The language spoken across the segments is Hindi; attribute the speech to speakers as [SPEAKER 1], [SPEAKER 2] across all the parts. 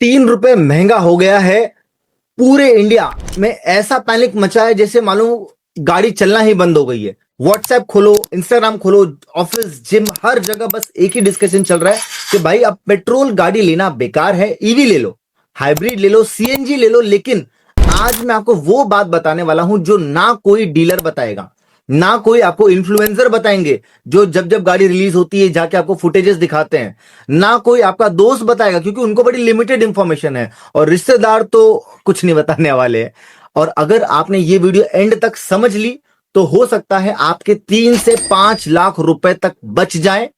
[SPEAKER 1] ₹3 महंगा हो गया है। पूरे इंडिया में ऐसा पैनिक मचा है जैसे मालूम गाड़ी चलना ही बंद हो गई है। व्हाट्सएप खोलो, इंस्टाग्राम खोलो, ऑफिस, जिम, हर जगह बस एक ही डिस्कशन चल रहा है कि भाई अब पेट्रोल गाड़ी लेना बेकार है, ईवी ले लो, हाइब्रिड ले लो, सीएनजी ले लो। लेकिन आज मैं आपको वो बात बताने वाला हूं जो ना कोई डीलर बताएगा, ना कोई आपको इन्फ्लुएंसर बताएंगे जो जब जब गाड़ी रिलीज होती है जाके आपको फुटेजेस दिखाते हैं, ना कोई आपका दोस्त बताएगा क्योंकि उनको बड़ी लिमिटेड इंफॉर्मेशन है, और रिश्तेदार तो कुछ नहीं बताने वाले हैं। और अगर आपने ये वीडियो एंड तक समझ ली तो हो सकता है आपके 3 से 5 लाख रुपए तक बच जाए।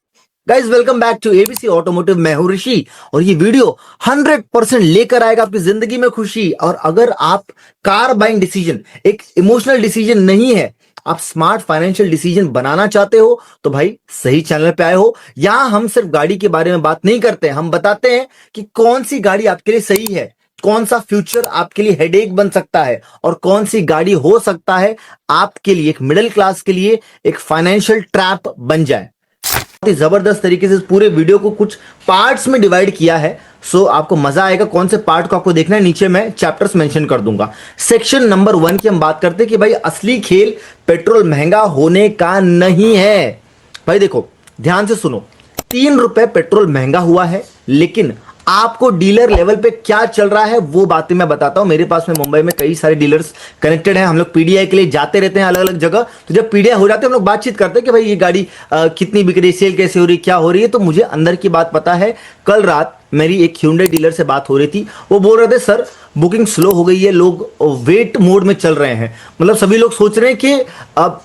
[SPEAKER 1] Guys welcome back to ABC automotive. मैं हूं ऋषि और ये वीडियो 100% लेकर आएगा आपकी जिंदगी में खुशी। और अगर आप कार बाइंग डिसीजन एक इमोशनल डिसीजन नहीं है, आप स्मार्ट फाइनेंशियल डिसीजन बनाना चाहते हो तो भाई सही चैनल पे आए हो। यहां हम सिर्फ गाड़ी के बारे में बात नहीं करते, हम बताते हैं कि कौन सी गाड़ी आपके लिए सही है, कौन सा फ्यूचर आपके लिए हेडेक बन सकता है, और कौन सी गाड़ी हो सकता है आपके लिए, एक मिडिल क्लास के लिए एक फाइनेंशियल ट्रैप बन जाए। बहुत ही जबरदस्त तरीके से इस पूरे वीडियो को कुछ पार्ट्स में डिवाइड किया है। सो आपको मजा आएगा। कौन से पार्ट को आपको देखना है, नीचे मैं चैप्टर्स मेंशन कर दूंगा। सेक्शन नंबर 1 की हम बात करते हैं कि भाई असली खेल पेट्रोल महंगा होने का नहीं है। भाई देखो, ध्यान से सुनो, ₹3 पेट्रोल महंगा हुआ है, लेकिन आपको डीलर लेवल पे क्या चल रहा है वो बातें मैं बताता हूं। मेरे पास में मुंबई में कई सारे डीलर्स कनेक्टेड हैं, हम लोग पीडीआई के लिए जाते रहते हैं अलग अलग जगह। तो जब पीडीआई हो जाते हैं हम लोग बातचीत करते हैं कि भाई ये गाड़ी कितनी बिक रही है, सेल कैसे हो रही है, क्या हो रही है। तो मुझे अंदर की बात पता है। कल रात मेरी एक Hyundai डीलर से बात हो रही थी, वो बोल रहे थे सर बुकिंग स्लो हो गई है, लोग वेट मोड में चल रहे हैं। मतलब सभी लोग सोच रहे हैं कि अब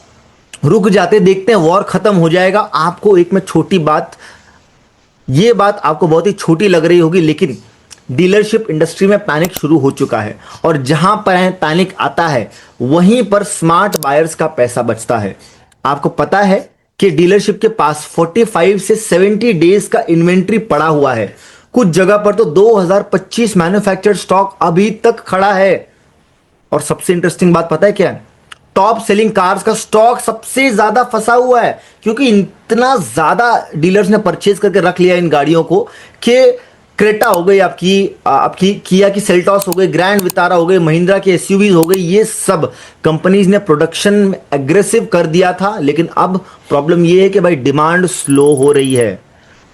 [SPEAKER 1] रुक जाते, देखते हैं वॉर खत्म हो जाएगा। आपको एक मैं छोटी बात, ये बात आपको बहुत ही छोटी लग रही होगी, लेकिन डीलरशिप इंडस्ट्री में पैनिक शुरू हो चुका है। और जहां पर पैनिक आता है वहीं पर स्मार्ट बायर्स का पैसा बचता है। आपको पता है कि डीलरशिप के पास 45 से 70 डेज का इन्वेंट्री पड़ा हुआ है। कुछ जगह पर तो 2025 मैन्युफैक्चर्ड स्टॉक अभी तक खड़ा है। और सबसे इंटरेस्टिंग बात पता है क्या है? टॉप सेलिंग कार्स का स्टॉक सबसे ज्यादा फंसा हुआ है, क्योंकि इतना ज्यादा डीलर्स ने परचेज करके रख लिया इन गाड़ियों को कि क्रेटा हो गई, आपकी किया की सेल्टॉस हो गई, ग्रैंड वितारा हो गई, महिंद्रा की एसयूवीज हो गई। ये सब कंपनीज ने प्रोडक्शन एग्रेसिव कर दिया था, लेकिन अब प्रॉब्लम ये है कि भाई डिमांड स्लो हो रही है।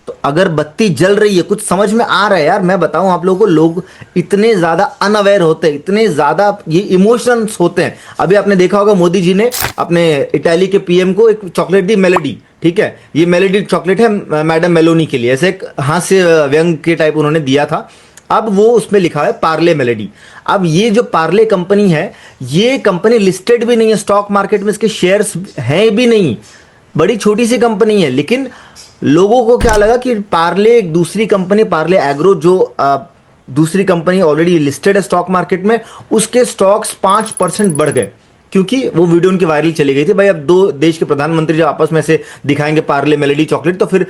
[SPEAKER 1] तो अगर बत्ती जल रही है, कुछ समझ में आ रहा है यार, मैं बताऊं आप लोगों को, लोग इतने ज्यादा अनअवेयर होते हैं, इतने ज्यादा ये इमोशंस होते हैं। अभी आपने देखा होगा मोदी जी ने अपने इटाली के पीएम को एक चॉकलेट दी, मेलोडी। ठीक है, ये मेलोडी चॉकलेट है मैडम मेलोनी के लिए, ऐसे एक हास्य व्यंग के टाइप उन्होंने दिया था। अब वो उसमें लिखा है पार्ले मेलेडी। अब ये जो पार्ले कंपनी है, ये कंपनी लिस्टेड भी नहीं है स्टॉक मार्केट में, इसके शेयर्स हैं भी नहीं, बड़ी छोटी सी कंपनी है। लेकिन लोगों को क्या लगा कि पार्ले एक दूसरी कंपनी, पार्ले एग्रो, जो दूसरी कंपनी ऑलरेडी लिस्टेड है स्टॉक मार्केट में, उसके स्टॉक्स 5% बढ़ गए, क्योंकि वो वीडियो उनकी वायरल चली गई थी। भाई अब दो देश के प्रधानमंत्री जब आपस में से दिखाएंगे पार्ले मेलेडी चॉकलेट, तो फिर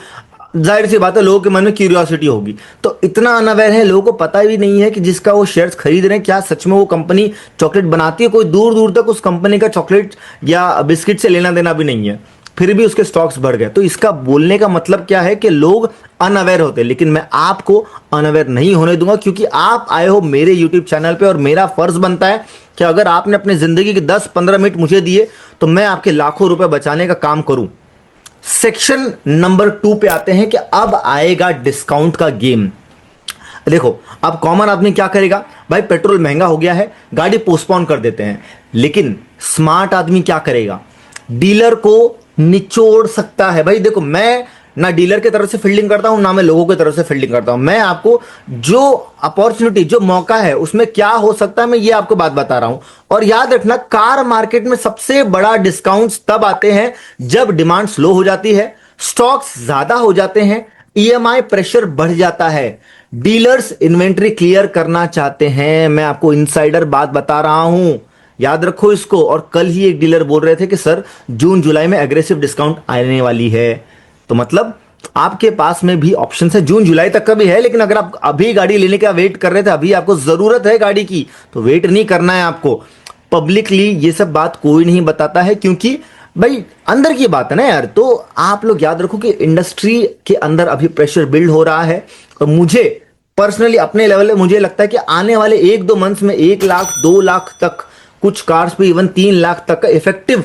[SPEAKER 1] जाहिर सी बात है लोगों के मन में क्यूरियोसिटी होगी। तो इतना अनअवेयर है, लोगों को पता भी नहीं है कि जिसका वो शेयर्स खरीद रहे हैं क्या सच में वो कंपनी चॉकलेट बनाती है। कोई दूर दूर तक उस कंपनी का चॉकलेट या बिस्किट से लेना देना भी नहीं है, फिर भी उसके स्टॉक्स बढ़ गए। तो इसका बोलने का मतलब क्या है कि लोग अनअवेयर होते हैं। लेकिन मैं आपको अनअवेयर नहीं होने दूंगा, क्योंकि आप आए हो मेरे यूट्यूब चैनल पे, और मेरा फर्ज बनता है कि अगर आपने अपनी जिंदगी के 10-15 मिनट मुझे दिए तो मैं आपके लाखों रुपए बचाने का काम करूं। सेक्शन नंबर 2 पे आते हैं कि अब आएगा डिस्काउंट का गेम। देखो, अब कॉमन आदमी क्या करेगा, भाई पेट्रोल महंगा हो गया है, गाड़ी पोस्टपोन कर देते हैं। लेकिन स्मार्ट आदमी क्या करेगा, डीलर को निचोड़ सकता है। भाई देखो, मैं ना डीलर की तरफ से फील्डिंग करता हूं, ना मैं लोगों की तरफ से फील्डिंग करता हूं। मैं आपको जो अपॉर्चुनिटी, जो मौका है, उसमें क्या हो सकता है, मैं ये आपको बात बता रहा हूं। और याद रखना, कार मार्केट में सबसे बड़ा डिस्काउंट तब आते हैं जब डिमांड स्लो हो जाती है, स्टॉक्स ज्यादा हो जाते हैं, ईएमआई प्रेशर बढ़ जाता है, डीलर्स इन्वेंट्री क्लियर करना चाहते हैं। मैं आपको इनसाइडर बात बता रहा हूं, याद रखो इसको। और कल ही एक डीलर बोल रहे थे कि सर जून जुलाई में एग्रेसिव डिस्काउंट आने वाली है। तो मतलब आपके पास में भी ऑप्शन है, जून जुलाई तक का भी है। लेकिन अगर आप अभी गाड़ी लेने का वेट कर रहे थे, अभी आपको जरूरत है गाड़ी की, तो वेट नहीं करना है आपको। पब्लिकली ये सब बात कोई नहीं बताता है, क्योंकि भाई अंदर की बात है ना यार। तो आप लोग याद रखो कि इंडस्ट्री के अंदर अभी प्रेशर बिल्ड हो रहा है, और मुझे पर्सनली अपने लेवल पे मुझे लगता है कि आने वाले 1-2 मंथ्स में 1 लाख 2 लाख तक, कुछ कार्स पे इवन 3 लाख तक का इफेक्टिव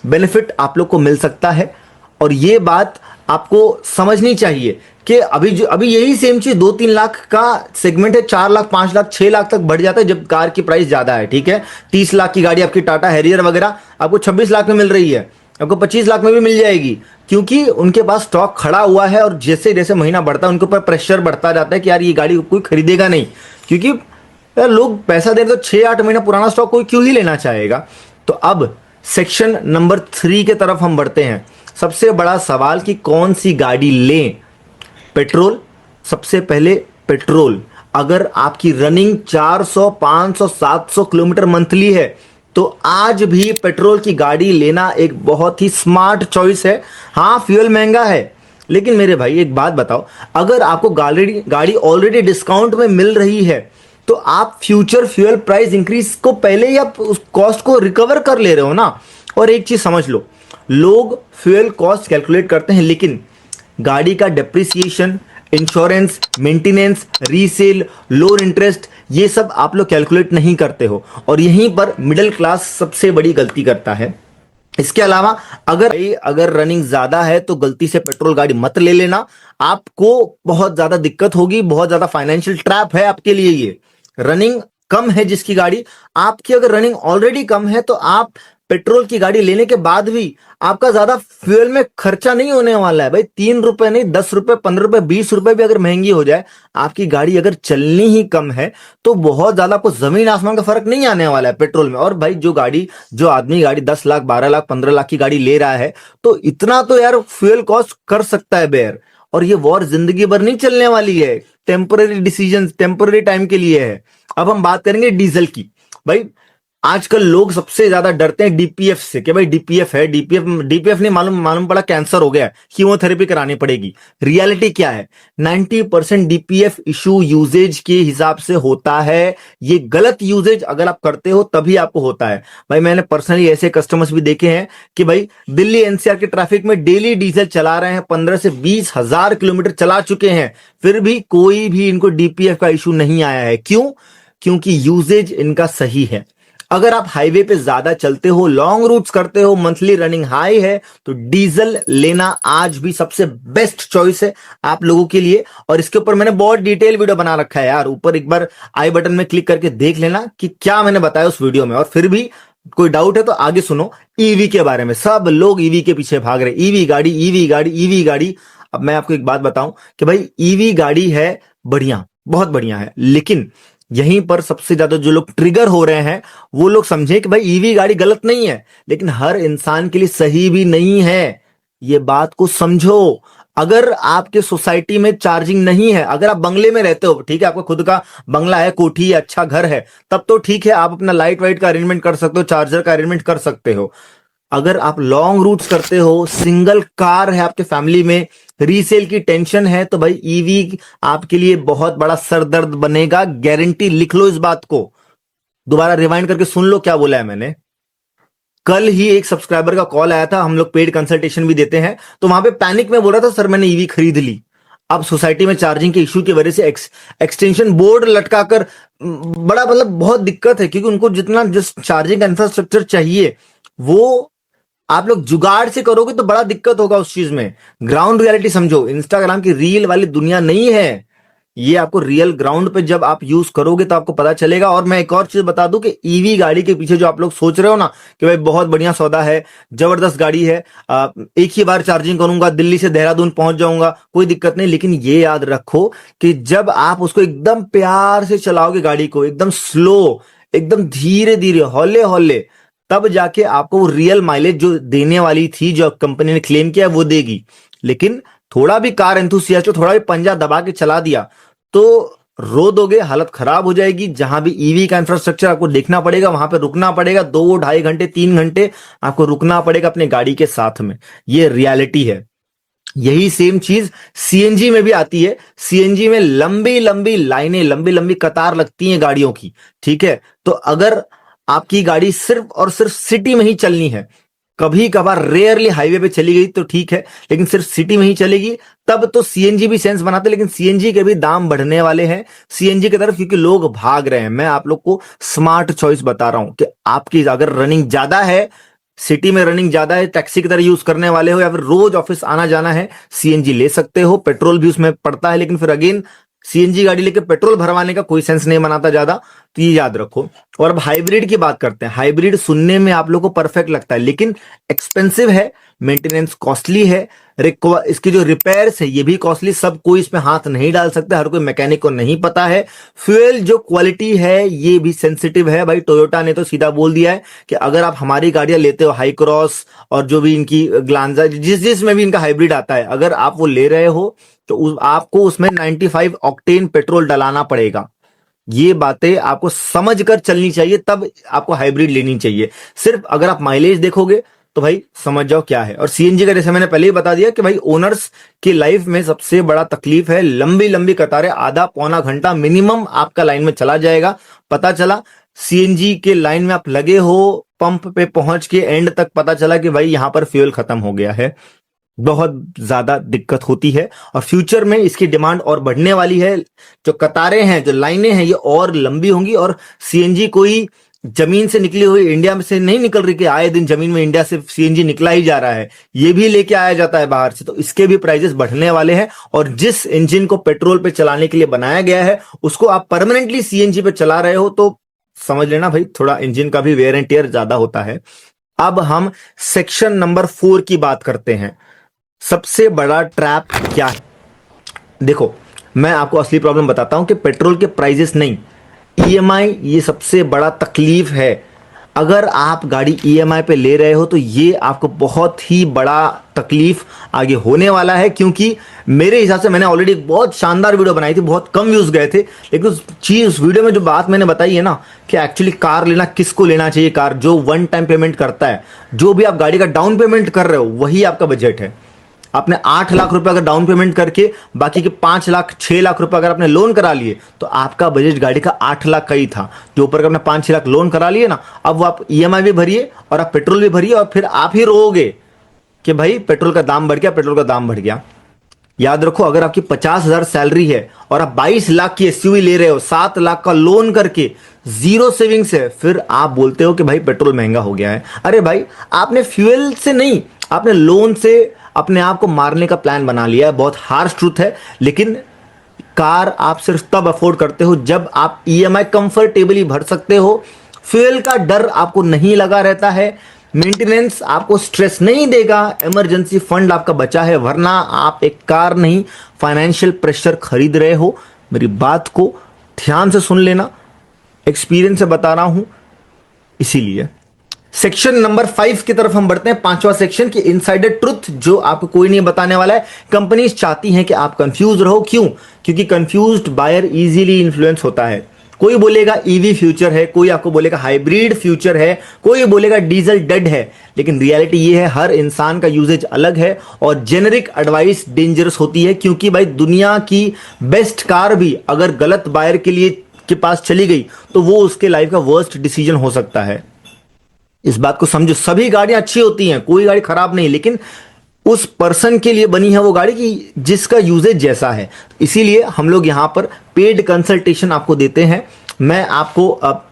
[SPEAKER 1] बेनिफिट आप लोग को मिल सकता है। और ये बात आपको समझनी चाहिए कि अभी यही सेम चीज 2-3 लाख का सेगमेंट है, 4 लाख 5 लाख 6 लाख तक बढ़ जाता है जब कार की प्राइस ज्यादा है। ठीक है, 30 लाख की गाड़ी आपकी टाटा हैरियर वगैरह आपको 26 लाख में मिल रही है, आपको 25 लाख में भी मिल जाएगी, क्योंकि उनके पास स्टॉक खड़ा हुआ है। और जैसे जैसे महीना बढ़ता है उनके ऊपर प्रेशर बढ़ता जाता है कि यार ये गाड़ी कोई खरीदेगा नहीं, क्योंकि यार लोग पैसा दे रहे तो 6-8 महीना पुराना स्टॉक कोई क्यों ही लेना चाहेगा। तो अब सेक्शन नंबर 3 के तरफ हम बढ़ते हैं। सबसे बड़ा सवाल कि कौन सी गाड़ी लें। पेट्रोल, सबसे पहले पेट्रोल। अगर आपकी रनिंग 400 500 700 किलोमीटर मंथली है तो आज भी पेट्रोल की गाड़ी लेना एक बहुत ही स्मार्ट चॉइस है। हाँ, फ्यूल महंगा है, लेकिन मेरे भाई एक बात बताओ, अगर आपको गाड़ी ऑलरेडी डिस्काउंट में मिल रही है तो आप फ्यूचर फ्यूल प्राइस इंक्रीज को पहले ही आप उस कॉस्ट को रिकवर कर ले रहे हो ना। और एक चीज समझ लो, लोग फ्यूल कॉस्ट कैलकुलेट करते हैं लेकिन गाड़ी का depreciation, insurance, maintenance, resale, loan interest, ये सब आप लोग कैलकुलेट नहीं करते हो, और यहीं पर मिडिल क्लास सबसे बड़ी गलती करता है। इसके अलावा अगर रनिंग ज्यादा है तो गलती से पेट्रोल गाड़ी मत ले लेना, आपको बहुत ज्यादा दिक्कत होगी, बहुत ज्यादा फाइनेंशियल ट्रैप है आपके लिए ये। रनिंग कम है जिसकी गाड़ी, आपकी अगर रनिंग ऑलरेडी कम है तो आप पेट्रोल की गाड़ी लेने के बाद भी आपका ज्यादा फ्यूल में खर्चा नहीं होने वाला है भाई। 3 रुपए नहीं, 10 रुपए, 15 रुपए, 20 रुपए भी अगर महंगी हो जाए, आपकी गाड़ी अगर चलनी ही कम है तो बहुत ज्यादा आपको जमीन आसमान का फर्क नहीं आने वाला है पेट्रोल में। और भाई जो आदमी गाड़ी 10 लाख 12 लाख 15 लाख की गाड़ी ले रहा है तो इतना तो यार फ्यूल कॉस्ट कर सकता है बेयर। और ये वॉर जिंदगी भर नहीं चलने वाली है, टेम्पररी डिसीजन, टेम्पररी टाइम के लिए है। अब हम बात करेंगे डीजल की। भाई आजकल लोग सबसे ज्यादा डरते हैं डीपीएफ से कि भाई डीपीएफ है, डीपीएफ नहीं, मालूम पड़ा कैंसर हो गया, कीमोथेरेपी करानी पड़ेगी। रियलिटी क्या है, 90% डीपीएफ इशू यूजेज के हिसाब से होता है। ये गलत यूजेज अगर आप करते हो तभी आपको होता है। भाई मैंने पर्सनली ऐसे कस्टमर्स भी देखे हैं कि भाई दिल्ली एनसीआर के ट्रैफिक में डेली डीजल चला रहे हैं, 15 से 20 हजार किलोमीटर चला चुके हैं, फिर भी कोई भी इनको डीपीएफ का इशू नहीं आया है। क्यों? क्योंकि यूजेज इनका सही है। अगर आप हाईवे पे ज्यादा चलते हो, लॉन्ग रूट्स करते हो, मंथली रनिंग हाई है, तो डीजल लेना आज भी सबसे बेस्ट चॉइस है आप लोगों के लिए। और इसके ऊपर मैंने बहुत डिटेल वीडियो बना रखा है यार, ऊपर एक बार आई बटन में क्लिक करके देख लेना कि क्या मैंने बताया उस वीडियो में। और फिर भी कोई डाउट है तो आगे सुनो। ईवी के बारे में, सब लोग ईवी के पीछे भाग रहे, ईवी गाड़ी, ईवी गाड़ी, ईवी गाड़ी। अब मैं आपको एक बात बताऊं कि भाई ईवी गाड़ी है बढ़िया, बहुत बढ़िया है, लेकिन यहीं पर सबसे ज्यादा जो लोग ट्रिगर हो रहे हैं वो लोग समझे कि भाई ईवी गाड़ी गलत नहीं है, लेकिन हर इंसान के लिए सही भी नहीं है। ये बात को समझो। अगर आपके सोसाइटी में चार्जिंग नहीं है, अगर आप बंगले में रहते हो, ठीक है, आपका खुद का बंगला है, कोठी है, अच्छा घर है, तब तो ठीक है, आप अपना लाइट वाइट का अरेंजमेंट कर सकते हो, चार्जर का अरेंजमेंट कर सकते हो। अगर आप लॉन्ग रूट्स करते हो, सिंगल कार है आपके फैमिली में, रीसेल की टेंशन है, तो भाई ईवी आपके लिए बहुत बड़ा सरदर्द बनेगा, गारंटी। लिख लो इस बात को, दोबारा रिवाइंड करके सुन लो क्या बोला है मैंने। कल ही एक सब्सक्राइबर का कॉल आया था, हम लोग पेड कंसल्टेशन भी देते हैं, तो वहां पे पैनिक में बोल रहा था सर मैंने ईवी खरीद ली। अब सोसाइटी में चार्जिंग के इश्यू की वजह से एक्सटेंशन बोर्ड लटकाकर बड़ा मतलब बहुत दिक्कत है, क्योंकि उनको जितना जिस चार्जिंग का इंफ्रास्ट्रक्चर चाहिए वो आप लोग जुगाड़ से करोगे तो बड़ा दिक्कत होगा उस चीज में। ग्राउंड रियलिटी समझो, इंस्टाग्राम की रील वाली दुनिया नहीं है ये। आपको रियल ग्राउंड पे जब आप यूज करोगे तो आपको पता चलेगा। और मैं एक और चीज बता दूं कि ईवी गाड़ी के पीछे जो आप लोग सोच रहे हो ना कि भाई बहुत बढ़िया सौदा है, जबरदस्त गाड़ी है, एक ही बार चार्जिंग करूंगा, दिल्ली से देहरादून पहुंच जाऊंगा, कोई दिक्कत नहीं, लेकिन ये याद रखो कि जब आप उसको एकदम प्यार से चलाओगे, गाड़ी को एकदम स्लो, एकदम धीरे धीरे, हौले हौले, तब जाके आपको वो रियल माइलेज जो देने वाली थी, जो कंपनी ने क्लेम किया, वो देगी। लेकिन थोड़ा भी कार एंथुसियास्ट हो, थोड़ा भी पंजा दबा के चला दिया तो रो दोगे, हालत खराब हो जाएगी। जहां भी ईवी का इंफ्रास्ट्रक्चर आपको देखना पड़ेगा, वहां पे रुकना पड़ेगा, 2-2.5 घंटे 3 घंटे आपको रुकना पड़ेगा अपने गाड़ी के साथ में। ये रियलिटी है। यही सेम चीज सीएनजी में भी आती है। सीएनजी में लंबी लंबी लाइनें, लंबी लंबी कतार लगती हैं गाड़ियों की, ठीक है। तो अगर आपकी गाड़ी सिर्फ और सिर्फ सिटी में ही चलनी है कभी कभार रेयरली हाईवे पे चली गई तो ठीक है, लेकिन सिर्फ सिटी में ही चलेगी तब तो सीएनजी भी सेंस बनाते, लेकिन सीएनजी के भी दाम बढ़ने वाले हैं सीएनजी की तरफ, क्योंकि लोग भाग रहे हैं। मैं आप लोग को स्मार्ट चॉइस बता रहा हूं कि आपकी अगर रनिंग ज्यादा है, सिटी में रनिंग ज्यादा है, टैक्सी की तरह यूज करने वाले हो, या फिर रोज ऑफिस आना जाना है, सीएनजी ले सकते हो। पेट्रोल भी उसमें पड़ता है, लेकिन फिर अगेन सीएनजी गाड़ी लेके पेट्रोल भरवाने का कोई सेंस नहीं बनाता ज्यादा, तो ये याद रखो। और अब हाइब्रिड की बात करते हैं। हाइब्रिड सुनने में आप लोग को परफेक्ट लगता है, लेकिन एक्सपेंसिव है, मेंटेनेंस कॉस्टली है, इसकी जो रिपेयर्स है ये भी कॉस्टली। सब कोई इसमें हाथ नहीं डाल सकता, हर कोई मैकेनिक को नहीं पता है। फ्यूल जो क्वालिटी है ये भी सेंसिटिव है भाई। टोयोटा ने तो सीधा बोल दिया है कि अगर आप हमारी गाड़ियां लेते हो, हाई क्रॉस और जो भी इनकी ग्लांजा, जिसमें भी इनका हाइब्रिड आता है, अगर आप वो ले रहे हो तो आपको उसमें 95 ऑक्टेन पेट्रोल डलाना पड़ेगा। ये बातें आपको समझ कर चलनी चाहिए, तब आपको हाइब्रिड लेनी चाहिए। सिर्फ अगर आप माइलेज देखोगे तो भाई समझ जाओ क्या है। और सीएनजी का जैसे मैंने पहले ही बता दिया कि भाई ओनर्स की लाइफ में सबसे बड़ा तकलीफ है लंबी लंबी कतारें, आधा पौना घंटा मिनिमम आपका लाइन में चला जाएगा। पता चला सीएनजी के लाइन में आप लगे हो, पंप पे पहुंच के एंड तक पता चला कि भाई यहां पर फ्यूल खत्म हो गया है, बहुत ज्यादा दिक्कत होती है। और फ्यूचर में इसकी डिमांड और बढ़ने वाली है। जो कतारें हैं, जो लाइनें हैं, ये और लंबी होंगी। और सीएनजी कोई जमीन से निकली हुई इंडिया में से नहीं निकल रही कि आए दिन जमीन में इंडिया से सीएनजी निकला ही जा रहा है, ये भी लेके आया जाता है बाहर से, तो इसके भी प्राइसेस बढ़ने वाले हैं। और जिस इंजन को पेट्रोल पे चलाने के लिए बनाया गया है, उसको आप परमानेंटली सीएनजी पे चला रहे हो तो समझ लेना भाई थोड़ा इंजन का भी वेयर एंड टियर ज्यादा होता है। अब हम सेक्शन नंबर 4 की बात करते हैं। सबसे बड़ा ट्रैप क्या है? देखो, मैं आपको असली प्रॉब्लम बताता हूं कि पेट्रोल के प्राइजेस नहीं, ईएमआई ये सबसे बड़ा तकलीफ है। अगर आप गाड़ी ईएमआई पे ले रहे हो तो ये आपको बहुत ही बड़ा तकलीफ आगे होने वाला है, क्योंकि मेरे हिसाब से मैंने ऑलरेडी एक बहुत शानदार वीडियो बनाई थी, बहुत कम व्यूज गए थे, लेकिन उस वीडियो में जो बात मैंने बताई है ना कि एक्चुअली कार लेना किसको लेना चाहिए, कार जो वन टाइम पेमेंट करता है, जो भी आप गाड़ी का डाउन पेमेंट कर रहे हो वही आपका बजट है। आपने 8 लाख रुपए अगर डाउन पेमेंट करके बाकी के 5 लाख 6 लाख रुपए अगर आपने लोन करा लिए तो आपका बजट गाड़ी का 8 लाख का ही था। जो ऊपर का आपने 5-6 लाख लोन करा लिए ना, अब वो आप ईएमआई भी भरिए और आप पेट्रोल भी भरिए, और फिर आप ही रोओगे कि भाई पेट्रोल का दाम बढ़ गया, पेट्रोल का दाम बढ़ गया। याद रखो, अगर आपकी 50,000 सैलरी है और आप 22 लाख की एसयूवी ले रहे हो, 7 लाख का लोन करके, जीरो सेविंग्स है, फिर आप बोलते हो कि भाई पेट्रोल महंगा हो गया है। अरे भाई, आपने फ्यूल से नहीं, आपने लोन से अपने आप को मारने का प्लान बना लिया है। बहुत हार्श ट्रूथ है, लेकिन कार आप सिर्फ तब अफोर्ड करते हो जब आप ईएमआई कंफर्टेबली भर सकते हो, फ्यूल का डर आपको नहीं लगा रहता है, मेंटेनेंस आपको स्ट्रेस नहीं देगा, इमरजेंसी फंड आपका बचा है, वरना आप एक कार नहीं फाइनेंशियल प्रेशर खरीद रहे हो। मेरी बात को ध्यान से सुन लेना, एक्सपीरियंस से बता रहा हूं। इसीलिए सेक्शन नंबर 5 की तरफ हम बढ़ते हैं, 5वां सेक्शन की इनसाइडर ट्रुथ, जो आपको कोई नहीं बताने वाला है। कंपनीज चाहती हैं कि आप कंफ्यूज रहो, क्यों? क्योंकि कंफ्यूज्ड बायर इजीली इन्फ्लुएंस होता है। कोई बोलेगा ईवी फ्यूचर है, कोई आपको बोलेगा हाइब्रिड फ्यूचर है, कोई बोलेगा डीजल डेड है, लेकिन रियलिटी ये है हर इंसान का यूजेज अलग है और जेनेरिक एडवाइस डेंजरस होती है। क्योंकि भाई दुनिया की बेस्ट कार भी अगर गलत बायर के पास चली गई तो वो उसके लाइफ का वर्स्ट डिसीजन हो सकता है। इस बात को समझो, सभी गाड़ियां अच्छी होती हैं, कोई गाड़ी खराब नहीं, लेकिन उस पर्सन के लिए बनी है वो गाड़ी की जिसका यूजेज जैसा है। इसीलिए हम लोग यहां पर पेड कंसल्टेशन आपको देते हैं। मैं आपको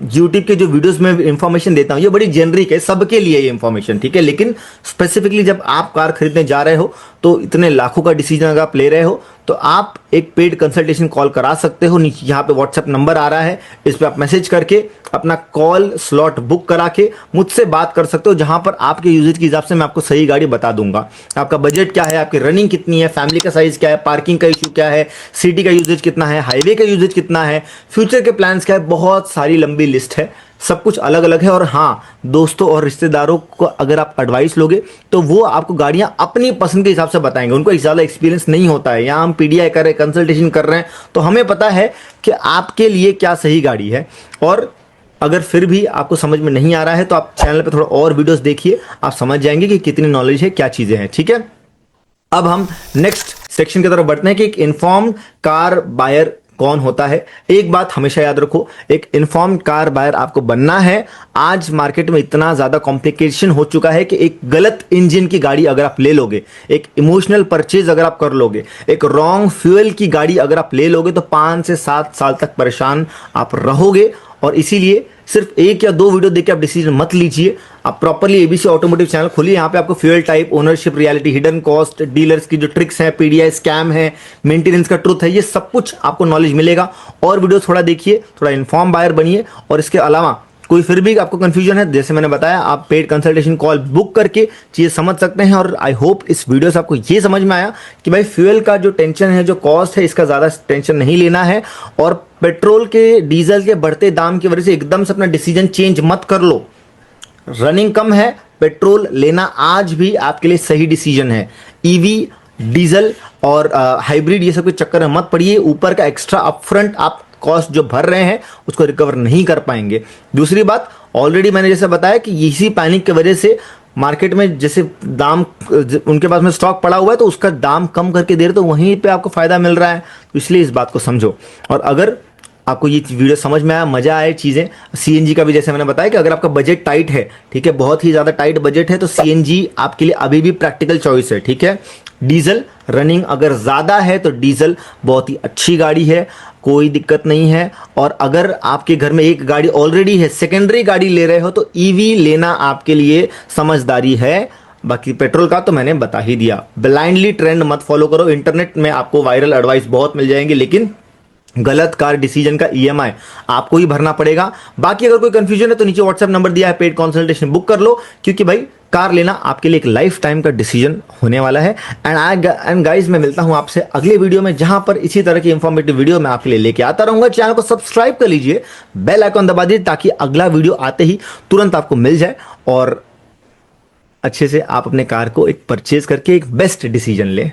[SPEAKER 1] यूट्यूब के जो वीडियोस में इंफॉर्मेशन देता हूं ये बड़ी जेनरिक है, सबके लिए ये इंफॉर्मेशन, ठीक है, लेकिन स्पेसिफिकली जब आप कार खरीदने जा रहे हो तो इतने लाखों का डिसीजन अगर आप ले रहे हो तो आप एक पेड कंसल्टेशन कॉल करा सकते हो। नीचे यहाँ पे व्हाट्सएप नंबर आ रहा है, इस पे आप मैसेज करके अपना कॉल स्लॉट बुक करा के मुझसे बात कर सकते हो, जहां पर आपके यूजेज के हिसाब से मैं आपको सही गाड़ी बता दूंगा। आपका बजट क्या है, आपकी रनिंग कितनी है, फैमिली का साइज क्या है, पार्किंग का इशू क्या है, सिटी का यूजेज कितना है, हाईवे का यूजेज कितना है, फ्यूचर के प्लान्स क्या है, बहुत सारी लंबी लिस्ट है, सब कुछ अलग अलग है। और हाँ, दोस्तों और रिश्तेदारों को अगर आप एडवाइस लोगे तो वो आपको गाड़ियां अपनी पसंद के हिसाब से बताएंगे, उनको एक ज़्यादा एक्सपीरियंस नहीं होता है। यहाँ हम पीडीआई कर रहे हैं, कंसल्टेशन कर रहे हैं, तो हमें पता है कि आपके लिए क्या सही गाड़ी है। और अगर फिर भी आपको समझ में नहीं आ रहा है तो आप चैनल पे थोड़ा और वीडियोस देखिए, आप समझ जाएंगे कि कितनी नॉलेज है, क्या चीज़ें हैं, ठीक है। अब हम नेक्स्ट सेक्शन की तरफ बढ़ते हैं कि एक इन्फॉर्म्ड कार बायर कौन होता है। एक बात हमेशा याद रखो, एक इन्फॉर्म्ड कार बायर आपको बनना है। आज मार्केट में इतना ज्यादा कॉम्प्लिकेशन हो चुका है कि एक गलत इंजन की गाड़ी अगर आप ले लोगे, एक इमोशनल परचेज अगर आप कर लोगे, एक रॉन्ग फ्यूल की गाड़ी अगर आप ले लोगे, तो 5 से 7 साल तक परेशान आप रहोगे। और इसीलिए सिर्फ 1 या 2 वीडियो देख के आप डिसीजन मत लीजिए। आप प्रॉपर्ली एबीसी ऑटोमोटिव चैनल खोलिए, यहाँ पे आपको fuel type, ownership, reality, hidden cost, dealers की जो ट्रिक्स हैं, पीडीआई स्कैम है, मेंटेनेंस का ट्रुथ है, ये सब कुछ आपको नॉलेज मिलेगा। और वीडियो थोड़ा देखिए, थोड़ा इन्फॉर्म बायर बनिए। और इसके अलावा कोई फिर भी आपको कंफ्यूजन है, जैसे मैंने बताया, आप पेड कंसल्टेशन कॉल बुक करके चीजें समझ सकते हैं। और आई होप इस वीडियो से आपको ये समझ में आया कि भाई फ्यूल का जो टेंशन है, जो कॉस्ट है, इसका ज्यादा टेंशन नहीं लेना है। और पेट्रोल के, डीजल के बढ़ते दाम की वजह से एकदम से अपना डिसीजन चेंज मत कर लो। रनिंग कम है, पेट्रोल लेना आज भी आपके लिए सही डिसीजन है। ईवी, डीजल और हाइब्रिड, ये सब के चक्कर में मत पड़िए। ऊपर का एक्स्ट्रा अपफ्रंट आप कॉस्ट जो भर रहे हैं उसको रिकवर नहीं कर पाएंगे। दूसरी बात, ऑलरेडी मैंने जैसे बताया कि इसी पैनिक की वजह से मार्केट में जैसे दाम, उनके पास में स्टॉक पड़ा हुआ है तो उसका दाम कम करके दे रहे, तो वहीं पे आपको फायदा मिल रहा है। तो इसलिए इस बात को समझो। और अगर आपको ये वीडियो समझ में आया, मजा आए चीजें, सीएनजी का भी जैसे मैंने बताया कि अगर आपका बजट टाइट है, ठीक है, बहुत ही ज्यादा टाइट बजट है, तो सीएनजी आपके लिए अभी भी प्रैक्टिकल चॉइस है, ठीक है। डीजल रनिंग अगर ज्यादा है तो डीजल बहुत ही अच्छी गाड़ी है, कोई दिक्कत नहीं है। और अगर आपके घर में एक गाड़ी ऑलरेडी है, सेकेंडरी गाड़ी ले रहे हो, तो ईवी लेना आपके लिए समझदारी है। बाकी पेट्रोल का तो मैंने बता ही दिया। ब्लाइंडली ट्रेंड मत फॉलो करो। इंटरनेट में आपको वायरल एडवाइस बहुत मिल जाएंगे, लेकिन गलत कार डिसीजन का ईएमआई आपको ही भरना पड़ेगा। बाकी अगर कोई कंफ्यूजन है तो नीचे व्हाट्सएप नंबर दिया है, पेड कंसल्टेशन बुक कर लो, क्योंकि भाई कार लेना आपके लिए एक लाइफ टाइम का डिसीजन होने वाला है। एंड गाइस, मैं मिलता हूं आपसे अगले वीडियो में, जहां पर इसी तरह की इंफॉर्मेटिव वीडियो मैं आपके लिए लेके आता रहूंगा। चैनल को सब्सक्राइब कर लीजिए, बेल आइकन दबा दीजिए, ताकि अगला वीडियो आते ही तुरंत आपको मिल जाए और अच्छे से आप अपने कार को एक परचेज करके एक बेस्ट डिसीजन लें।